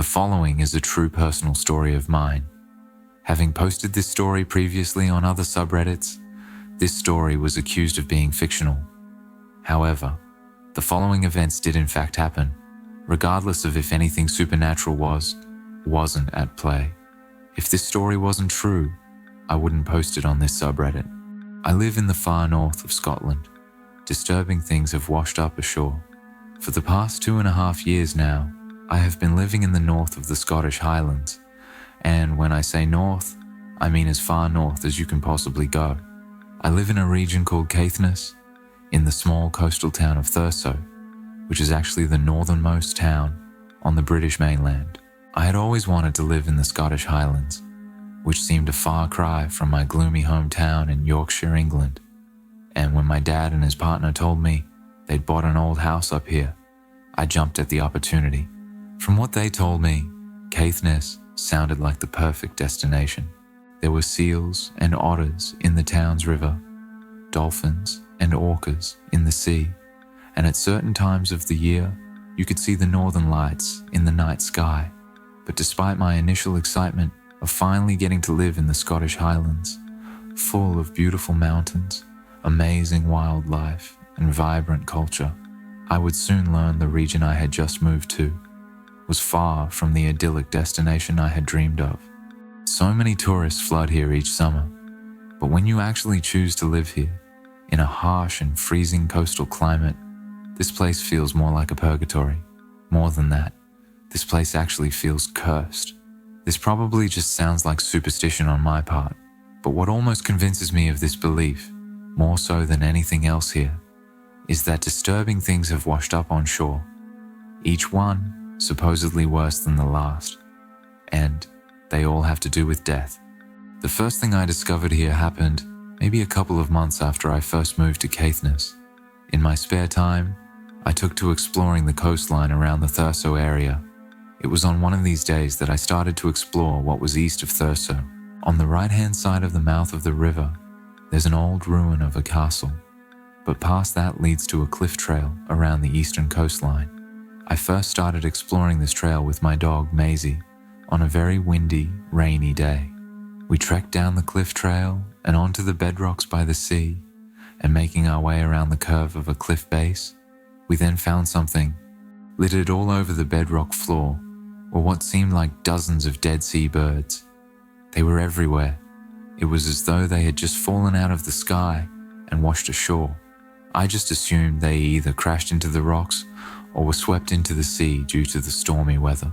The following is a true personal story of mine. Having posted this story previously on other subreddits, this story was accused of being fictional. However, the following events did in fact happen, regardless of if anything supernatural wasn't at play. If this story wasn't true, I wouldn't post it on this subreddit. I live in the far north of Scotland. Disturbing things have washed up ashore. For the past 2.5 years now, I have been living in the north of the Scottish Highlands, and when I say north, I mean as far north as you can possibly go. I live in a region called Caithness, in the small coastal town of Thurso, which is actually the northernmost town on the British mainland. I had always wanted to live in the Scottish Highlands, which seemed a far cry from my gloomy hometown in Yorkshire, England. And when my dad and his partner told me they'd bought an old house up here, I jumped at the opportunity. From what they told me, Caithness sounded like the perfect destination. There were seals and otters in the town's river, dolphins and orcas in the sea, and at certain times of the year, you could see the northern lights in the night sky. But despite my initial excitement of finally getting to live in the Scottish Highlands, full of beautiful mountains, amazing wildlife, and vibrant culture, I would soon learn the region I had just moved to was far from the idyllic destination I had dreamed of. So many tourists flood here each summer, but when you actually choose to live here, in a harsh and freezing coastal climate, this place feels more like a purgatory. More than that, this place actually feels cursed. This probably just sounds like superstition on my part, but what almost convinces me of this belief, more so than anything else here, is that disturbing things have washed up on shore, each one supposedly worse than the last, and they all have to do with death. The first thing I discovered here happened maybe a couple of months after I first moved to Caithness. In my spare time, I took to exploring the coastline around the Thurso area. It was on one of these days that I started to explore what was east of Thurso. On the right-hand side of the mouth of the river, there's an old ruin of a castle, but past that leads to a cliff trail around the eastern coastline. I first started exploring this trail with my dog, Maisie, on a very windy, rainy day. We trekked down the cliff trail and onto the bedrocks by the sea, and making our way around the curve of a cliff base, we then found something. Littered all over the bedrock floor were what seemed like dozens of dead sea birds. They were everywhere. It was as though they had just fallen out of the sky and washed ashore. I just assumed they either crashed into the rocks or were swept into the sea due to the stormy weather.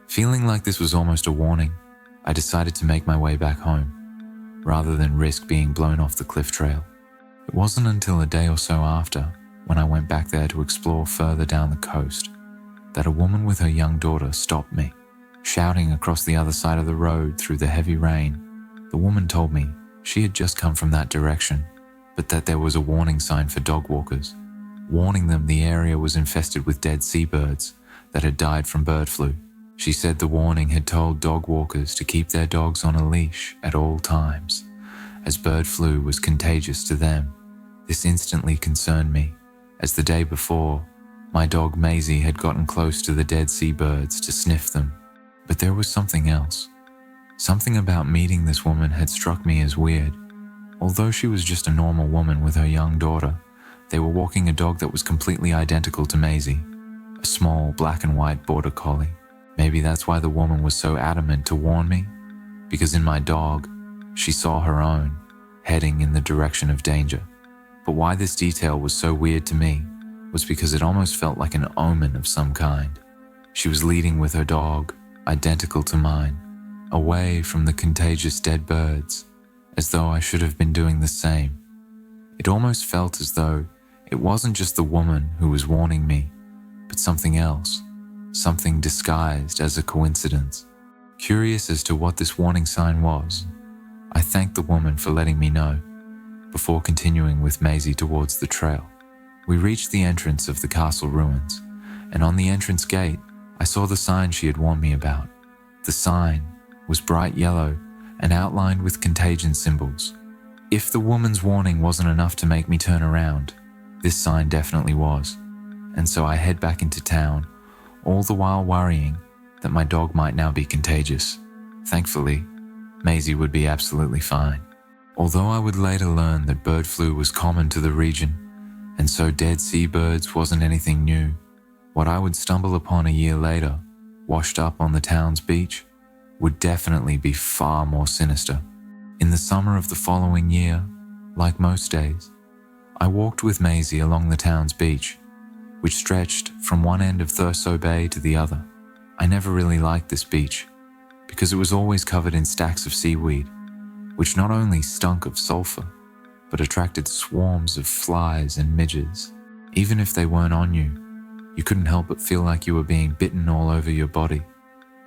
Feeling like this was almost a warning, I decided to make my way back home, rather than risk being blown off the cliff trail. It wasn't until a day or so after, when I went back there to explore further down the coast, that a woman with her young daughter stopped me, shouting across the other side of the road through the heavy rain. The woman told me she had just come from that direction, but that there was a warning sign for dog walkers, warning them the area was infested with dead seabirds that had died from bird flu. She said the warning had told dog walkers to keep their dogs on a leash at all times, as bird flu was contagious to them. This instantly concerned me, as the day before, my dog Maisie had gotten close to the dead seabirds to sniff them. But there was something else. Something about meeting this woman had struck me as weird. Although she was just a normal woman with her young daughter, they were walking a dog that was completely identical to Maisie, a small black and white border collie. Maybe that's why the woman was so adamant to warn me, because in my dog, she saw her own, heading in the direction of danger. But why this detail was so weird to me was because it almost felt like an omen of some kind. She was leading with her dog, identical to mine, away from the contagious dead birds, as though I should have been doing the same. It almost felt as though it wasn't just the woman who was warning me, but something else, something disguised as a coincidence. Curious as to what this warning sign was, I thanked the woman for letting me know, before continuing with Maisie towards the trail. We reached the entrance of the castle ruins, and on the entrance gate, I saw the sign she had warned me about. The sign was bright yellow and outlined with contagion symbols. If the woman's warning wasn't enough to make me turn around, this sign definitely was. And so I head back into town, all the while worrying that my dog might now be contagious. Thankfully, Maisie would be absolutely fine. Although I would later learn that bird flu was common to the region, and so dead seabirds wasn't anything new, what I would stumble upon a year later, washed up on the town's beach, would definitely be far more sinister. In the summer of the following year, like most days, I walked with Maisie along the town's beach, which stretched from one end of Thurso Bay to the other. I never really liked this beach, because it was always covered in stacks of seaweed, which not only stunk of sulfur, but attracted swarms of flies and midges. Even if they weren't on you, you couldn't help but feel like you were being bitten all over your body.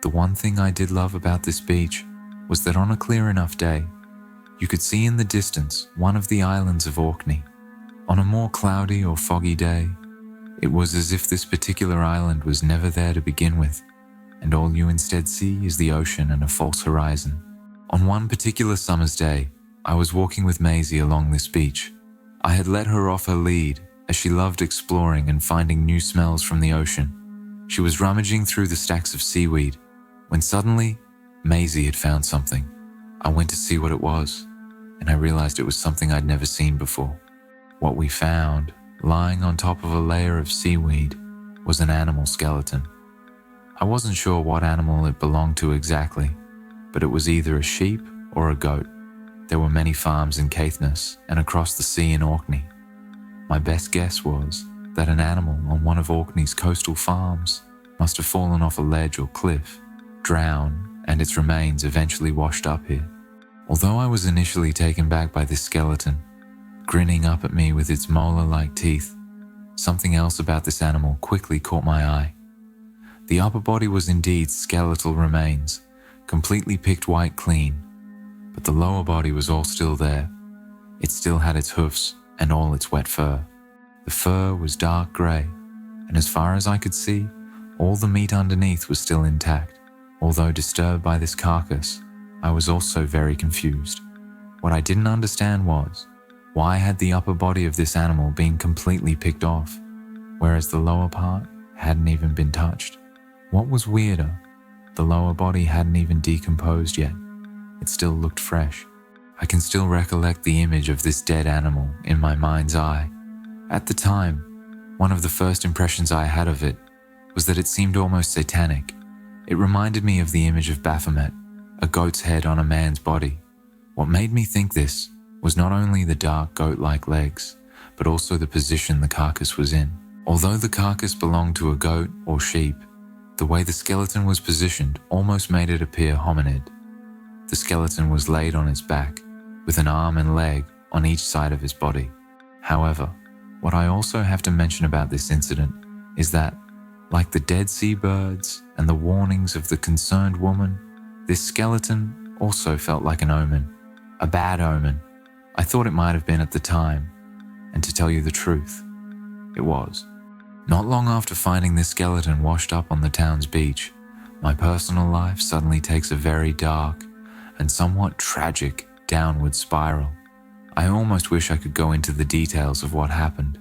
The one thing I did love about this beach was that on a clear enough day, you could see in the distance one of the islands of Orkney. On a more cloudy or foggy day, it was as if this particular island was never there to begin with, and all you instead see is the ocean and a false horizon. On one particular summer's day, I was walking with Maisie along this beach. I had let her off her lead, as she loved exploring and finding new smells from the ocean. She was rummaging through the stacks of seaweed, when suddenly, Maisie had found something. I went to see what it was, and I realized it was something I'd never seen before. What we found, lying on top of a layer of seaweed, was an animal skeleton. I wasn't sure what animal it belonged to exactly, but it was either a sheep or a goat. There were many farms in Caithness and across the sea in Orkney. My best guess was that an animal on one of Orkney's coastal farms must have fallen off a ledge or cliff, drowned, and its remains eventually washed up here. Although I was initially taken back by this skeleton, grinning up at me with its molar-like teeth, something else about this animal quickly caught my eye. The upper body was indeed skeletal remains, completely picked white clean, but the lower body was all still there. It still had its hoofs and all its wet fur. The fur was dark grey, and as far as I could see, all the meat underneath was still intact. Although disturbed by this carcass, I was also very confused. What I didn't understand was, why had the upper body of this animal been completely picked off, whereas the lower part hadn't even been touched? What was weirder, the lower body hadn't even decomposed yet. It still looked fresh. I can still recollect the image of this dead animal in my mind's eye. At the time, one of the first impressions I had of it was that it seemed almost satanic. It reminded me of the image of Baphomet, a goat's head on a man's body. What made me think this was not only the dark goat-like legs, but also the position the carcass was in. Although the carcass belonged to a goat or sheep, the way the skeleton was positioned almost made it appear hominid. The skeleton was laid on its back, with an arm and leg on each side of his body. However, what I also have to mention about this incident is that, like the dead seabirds and the warnings of the concerned woman, this skeleton also felt like an omen, a bad omen. I thought it might have been at the time, and to tell you the truth, it was. Not long after finding this skeleton washed up on the town's beach, my personal life suddenly takes a very dark and somewhat tragic downward spiral. I almost wish I could go into the details of what happened,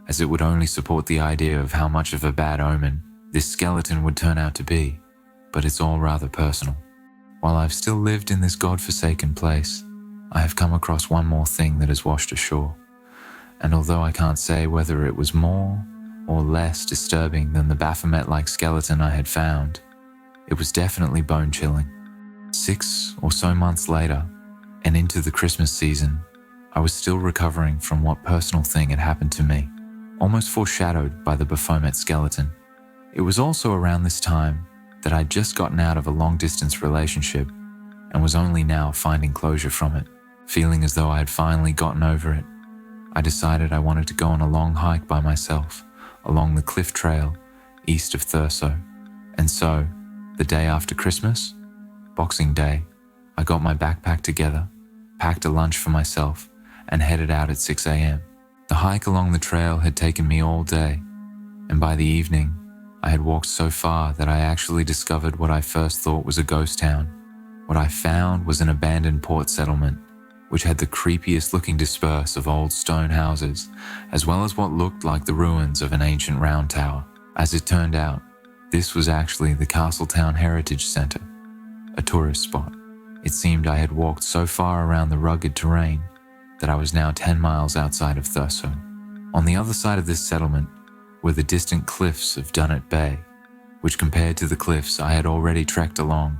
as it would only support the idea of how much of a bad omen this skeleton would turn out to be, but it's all rather personal. While I've still lived in this godforsaken place, I have come across one more thing that has washed ashore, and although I can't say whether it was more or less disturbing than the Baphomet-like skeleton I had found, it was definitely bone-chilling. 6 or so months later, and into the Christmas season, I was still recovering from what personal thing had happened to me, almost foreshadowed by the Baphomet skeleton. It was also around this time that I'd just gotten out of a long-distance relationship and was only now finding closure from it. Feeling as though I had finally gotten over it, I decided I wanted to go on a long hike by myself along the cliff trail east of Thurso. And so, the day after Christmas, Boxing Day, I got my backpack together, packed a lunch for myself, and headed out at 6 a.m. The hike along the trail had taken me all day, and by the evening, I had walked so far that I actually discovered what I first thought was a ghost town. What I found was an abandoned port settlement, which had the creepiest looking disperse of old stone houses, as well as what looked like the ruins of an ancient round tower. As it turned out, This was actually the Castletown Heritage Center, a tourist spot. It seemed I had walked so far around the rugged terrain that I was now 10 miles outside of Thurso. On the other side of this settlement were the distant cliffs of Dunnet Bay, which compared to the cliffs I had already trekked along,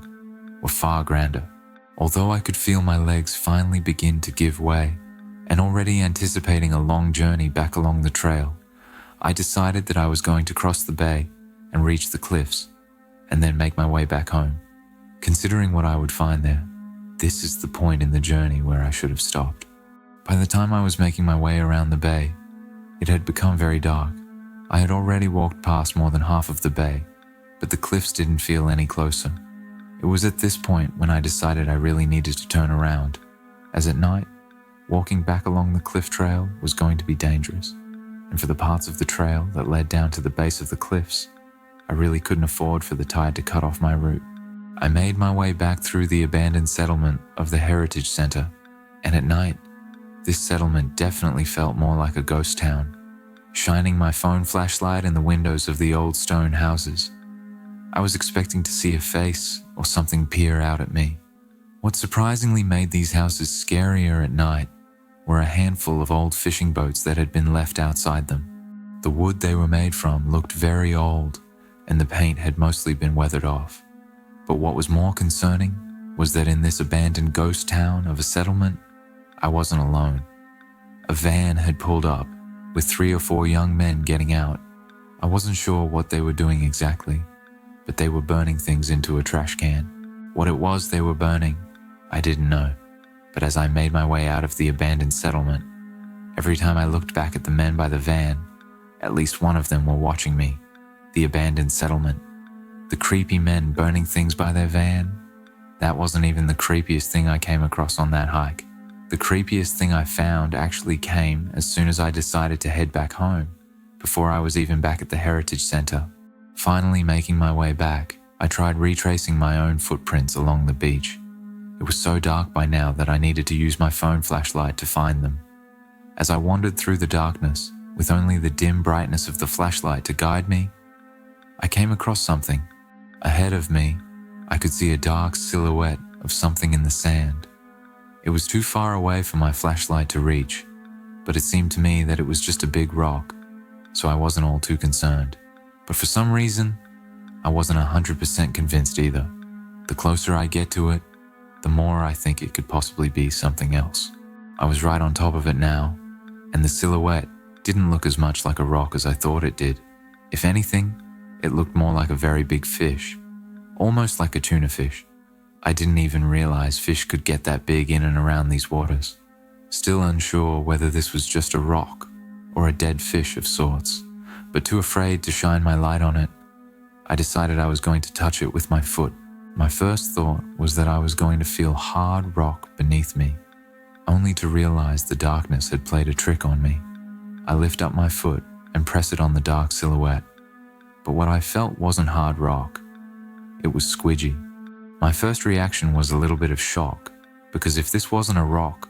were far grander. Although I could feel my legs finally begin to give way, and already anticipating a long journey back along the trail, I decided that I was going to cross the bay and reach the cliffs, and then make my way back home. Considering what I would find there, this is the point in the journey where I should have stopped. By the time I was making my way around the bay, it had become very dark. I had already walked past more than half of the bay, but the cliffs didn't feel any closer. It was at this point when I decided I really needed to turn around, as at night, walking back along the cliff trail was going to be dangerous, and for the parts of the trail that led down to the base of the cliffs, I really couldn't afford for the tide to cut off my route. I made my way back through the abandoned settlement of the Heritage Center, and at night, this settlement definitely felt more like a ghost town. Shining my phone flashlight in the windows of the old stone houses, I was expecting to see a face or something peer out at me. What surprisingly made these houses scarier at night were a handful of old fishing boats that had been left outside them. The wood they were made from looked very old, and the paint had mostly been weathered off. But what was more concerning was that in this abandoned ghost town of a settlement, I wasn't alone. A van had pulled up, with 3 or 4 young men getting out. I wasn't sure what they were doing exactly, but they were burning things into a trash can. What it was they were burning, I didn't know. But as I made my way out of the abandoned settlement, every time I looked back at the men by the van, at least one of them were watching me. The abandoned settlement. The creepy men burning things by their van. That wasn't even the creepiest thing I came across on that hike. The creepiest thing I found actually came as soon as I decided to head back home, before I was even back at the Heritage Center. Finally making my way back, I tried retracing my own footprints along the beach. It was so dark by now that I needed to use my phone flashlight to find them. As I wandered through the darkness, with only the dim brightness of the flashlight to guide me, I came across something. Ahead of me, I could see a dark silhouette of something in the sand. It was too far away for my flashlight to reach, but it seemed to me that it was just a big rock, so I wasn't all too concerned. But for some reason, I wasn't 100% convinced either. The closer I get to it, the more I think it could possibly be something else. I was right on top of it now, and the silhouette didn't look as much like a rock as I thought it did. If anything, it looked more like a very big fish, almost like a tuna fish. I didn't even realize fish could get that big in and around these waters. Still unsure whether this was just a rock or a dead fish of sorts, but too afraid to shine my light on it, I decided I was going to touch it with my foot. My first thought was that I was going to feel hard rock beneath me, only to realize the darkness had played a trick on me. I lift up my foot and press it on the dark silhouette, but what I felt wasn't hard rock. It was squidgy. My first reaction was a little bit of shock, because if this wasn't a rock,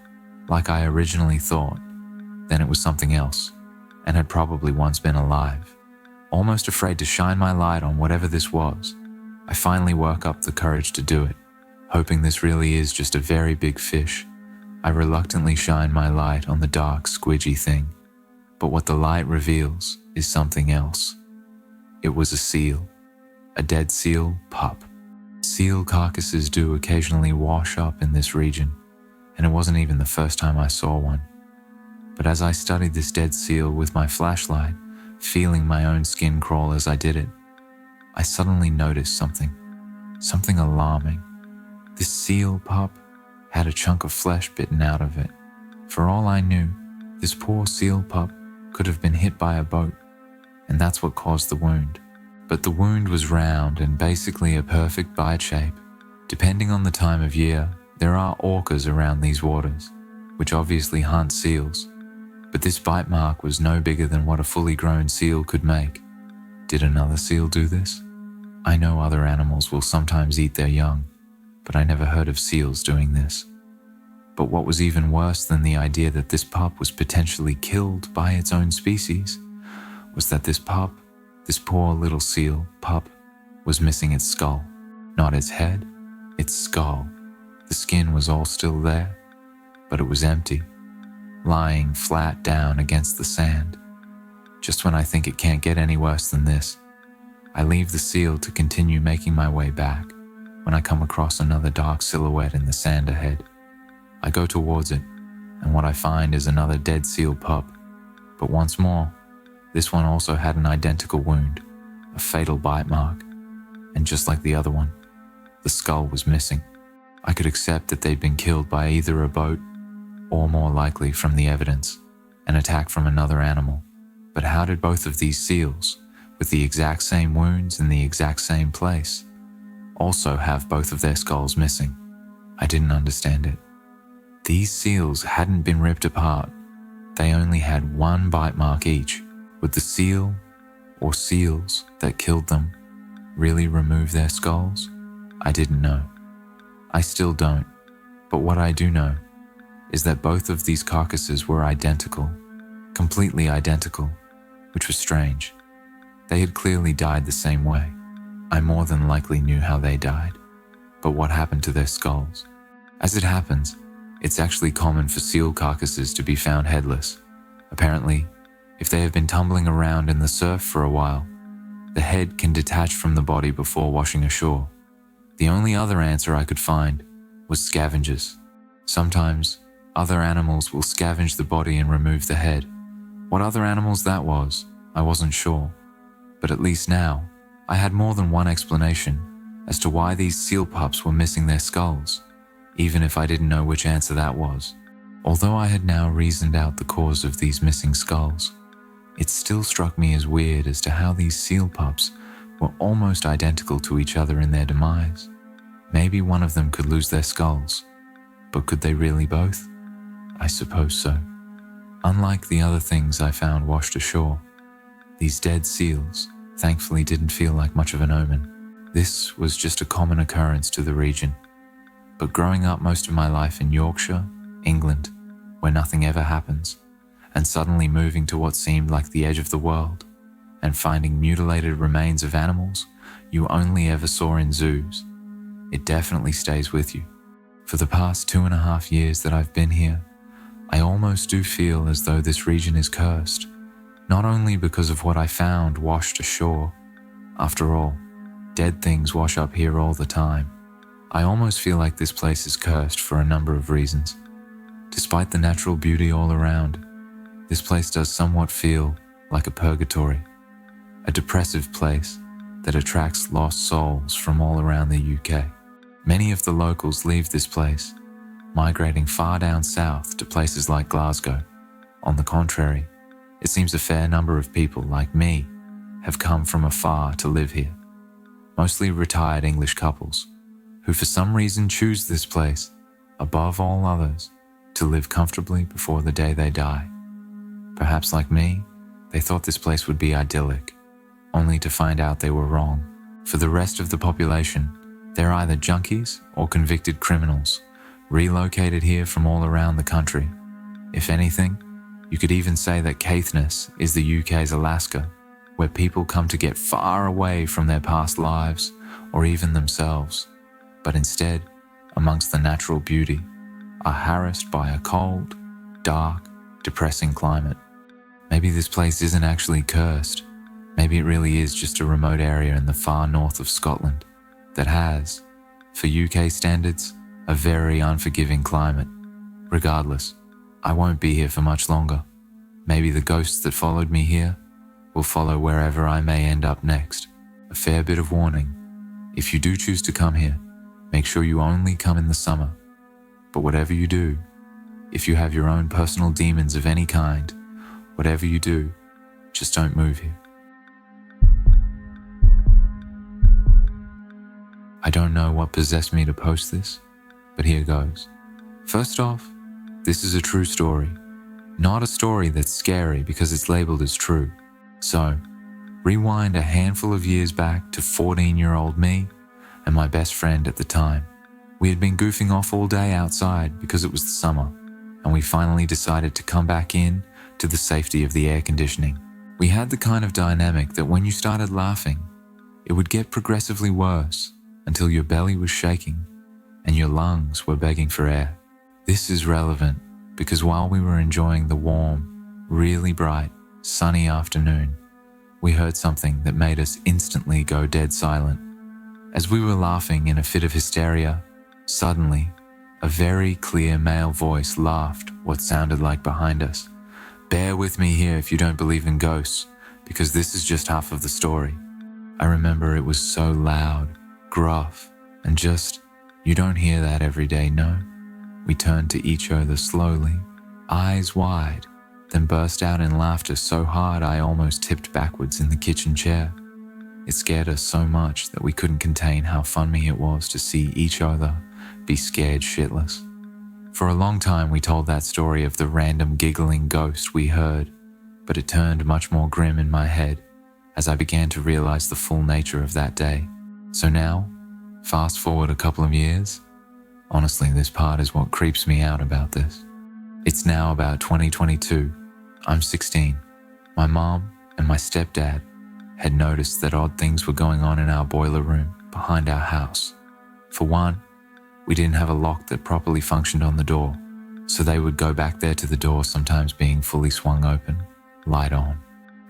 like I originally thought, then it was something else, and had probably once been alive. Almost afraid to shine my light on whatever this was, I finally work up the courage to do it. Hoping this really is just a very big fish, I reluctantly shine my light on the dark, squidgy thing. But what the light reveals is something else. It was a seal, a dead seal pup. Seal carcasses do occasionally wash up in this region, and it wasn't even the first time I saw one. But as I studied this dead seal with my flashlight, feeling my own skin crawl as I did it, I suddenly noticed something alarming. This seal pup had a chunk of flesh bitten out of it. For all I knew, this poor seal pup could have been hit by a boat, and that's what caused the wound. But the wound was round and basically a perfect bite shape. Depending on the time of year, there are orcas around these waters, which obviously hunt seals. But this bite mark was no bigger than what a fully grown seal could make. Did another seal do this? I know other animals will sometimes eat their young, but I never heard of seals doing this. But what was even worse than the idea that this pup was potentially killed by its own species was that this pup, this poor little seal pup, was missing its skull. Not its head, its skull. The skin was all still there, but it was empty, lying flat down against the sand. Just when I think it can't get any worse than this, I leave the seal to continue making my way back when I come across another dark silhouette in the sand ahead. I go towards it, and what I find is another dead seal pup. But once more, this one also had an identical wound, a fatal bite mark, and just like the other one, the skull was missing. I could accept that they'd been killed by either a boat, or more likely from the evidence, an attack from another animal. But how did both of these seals, with the exact same wounds in the exact same place, also have both of their skulls missing? I didn't understand it. These seals hadn't been ripped apart. They only had one bite mark each. Would the seal, or seals that killed them, really remove their skulls? I didn't know. I still don't. But what I do know is that both of these carcasses were identical, completely identical, which was strange. They had clearly died the same way. I more than likely knew how they died. But what happened to their skulls? As it happens, it's actually common for seal carcasses to be found headless. Apparently, if they have been tumbling around in the surf for a while, the head can detach from the body before washing ashore. The only other answer I could find was scavengers. Sometimes, other animals will scavenge the body and remove the head. What other animals that was, I wasn't sure. But at least now, I had more than one explanation as to why these seal pups were missing their skulls, even if I didn't know which answer that was. Although I had now reasoned out the cause of these missing skulls, it still struck me as weird as to how these seal pups were almost identical to each other in their demise. Maybe one of them could lose their skulls, but could they really both? I suppose so. Unlike the other things I found washed ashore, these dead seals thankfully didn't feel like much of an omen. This was just a common occurrence to the region. But growing up most of my life in Yorkshire, England, where nothing ever happens, and suddenly moving to what seemed like the edge of the world, and finding mutilated remains of animals you only ever saw in zoos, it definitely stays with you. For the past 2.5 years that I've been here, I almost do feel as though this region is cursed, not only because of what I found washed ashore. After all, dead things wash up here all the time. I almost feel like this place is cursed for a number of reasons. Despite the natural beauty all around, this place does somewhat feel like a purgatory, a depressive place that attracts lost souls from all around the UK. Many of the locals leave this place, migrating far down south to places like Glasgow. On the contrary, it seems a fair number of people like me have come from afar to live here, mostly retired English couples, who for some reason choose this place, above all others, to live comfortably before the day they die. Perhaps like me, they thought this place would be idyllic, only to find out they were wrong. For the rest of the population, they're either junkies or convicted criminals, relocated here from all around the country. If anything, you could even say that Caithness is the UK's Alaska, where people come to get far away from their past lives or even themselves, but instead, amongst the natural beauty, are harassed by a cold, dark, depressing climate. Maybe this place isn't actually cursed. Maybe it really is just a remote area in the far north of Scotland that has, for UK standards, a very unforgiving climate. Regardless, I won't be here for much longer. Maybe the ghosts that followed me here will follow wherever I may end up next. A fair bit of warning. If you do choose to come here, make sure you only come in the summer. But whatever you do, if you have your own personal demons of any kind, whatever you do, just don't move here. I don't know what possessed me to post this, but here goes. First off, this is a true story. Not a story that's scary because it's labeled as true. So, rewind a handful of years back to 14-year-old me and my best friend at the time. We had been goofing off all day outside because it was the summer, and we finally decided to come back in to the safety of the air conditioning. We had the kind of dynamic that when you started laughing, It would get progressively worse until your belly was shaking and your lungs were begging for air. This is relevant because while we were enjoying the warm, really bright, sunny afternoon, we heard something that made us instantly go dead silent. As we were laughing in a fit of hysteria, suddenly, a very clear male voice laughed what sounded like behind us. Bear with me here if you don't believe in ghosts, because this is just half of the story. I remember it was so loud, gruff, and just, you don't hear that every day, no? We turned to each other slowly, eyes wide, then burst out in laughter so hard I almost tipped backwards in the kitchen chair. It scared us so much that we couldn't contain how funny it was to see each other be scared shitless. For a long time we told that story of the random giggling ghost we heard, but it turned much more grim in my head as I began to realize the full nature of that day. So now, fast forward a couple of years, honestly this part is what creeps me out about this. It's now about 2022. I'm 16. My mom and my stepdad had noticed that odd things were going on in our boiler room behind our house. For one, we didn't have a lock that properly functioned on the door, so they would go back there to the door sometimes being fully swung open, light on.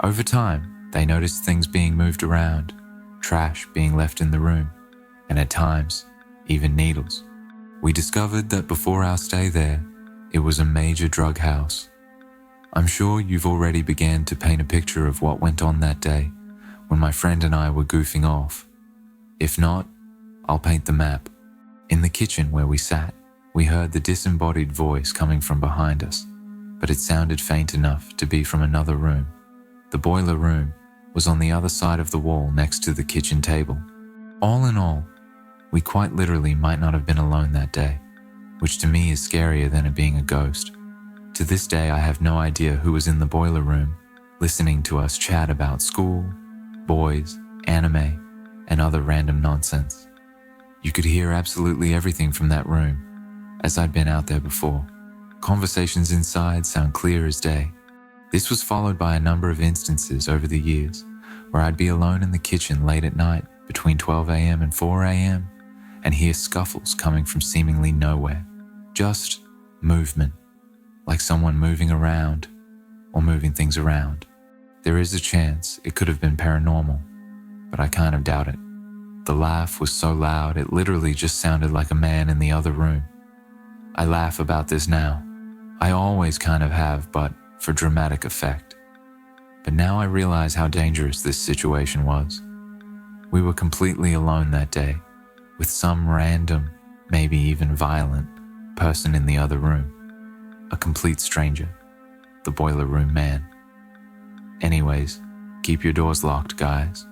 Over time, they noticed things being moved around, trash being left in the room, and at times, even needles. We discovered that before our stay there, it was a major drug house. I'm sure you've already began to paint a picture of what went on that day when my friend and I were goofing off. If not, I'll paint the map. In the kitchen where we sat, we heard the disembodied voice coming from behind us, but it sounded faint enough to be from another room. The boiler room was on the other side of the wall next to the kitchen table. All in all, we quite literally might not have been alone that day, which to me is scarier than it being a ghost. To this day, I have no idea who was in the boiler room, listening to us chat about school, boys, anime, and other random nonsense. You could hear absolutely everything from that room, as I'd been out there before. Conversations inside sound clear as day. This was followed by a number of instances over the years where I'd be alone in the kitchen late at night between 12 a.m. and 4 a.m. and hear scuffles coming from seemingly nowhere. Just movement, like someone moving around or moving things around. There is a chance it could have been paranormal, but I kind of doubt it. The laugh was so loud it literally just sounded like a man in the other room. I laugh about this now. I always kind of have, but for dramatic effect. But now I realize how dangerous this situation was. We were completely alone that day, with some random, maybe even violent, person in the other room. A complete stranger. The boiler room man. Anyways, keep your doors locked, guys.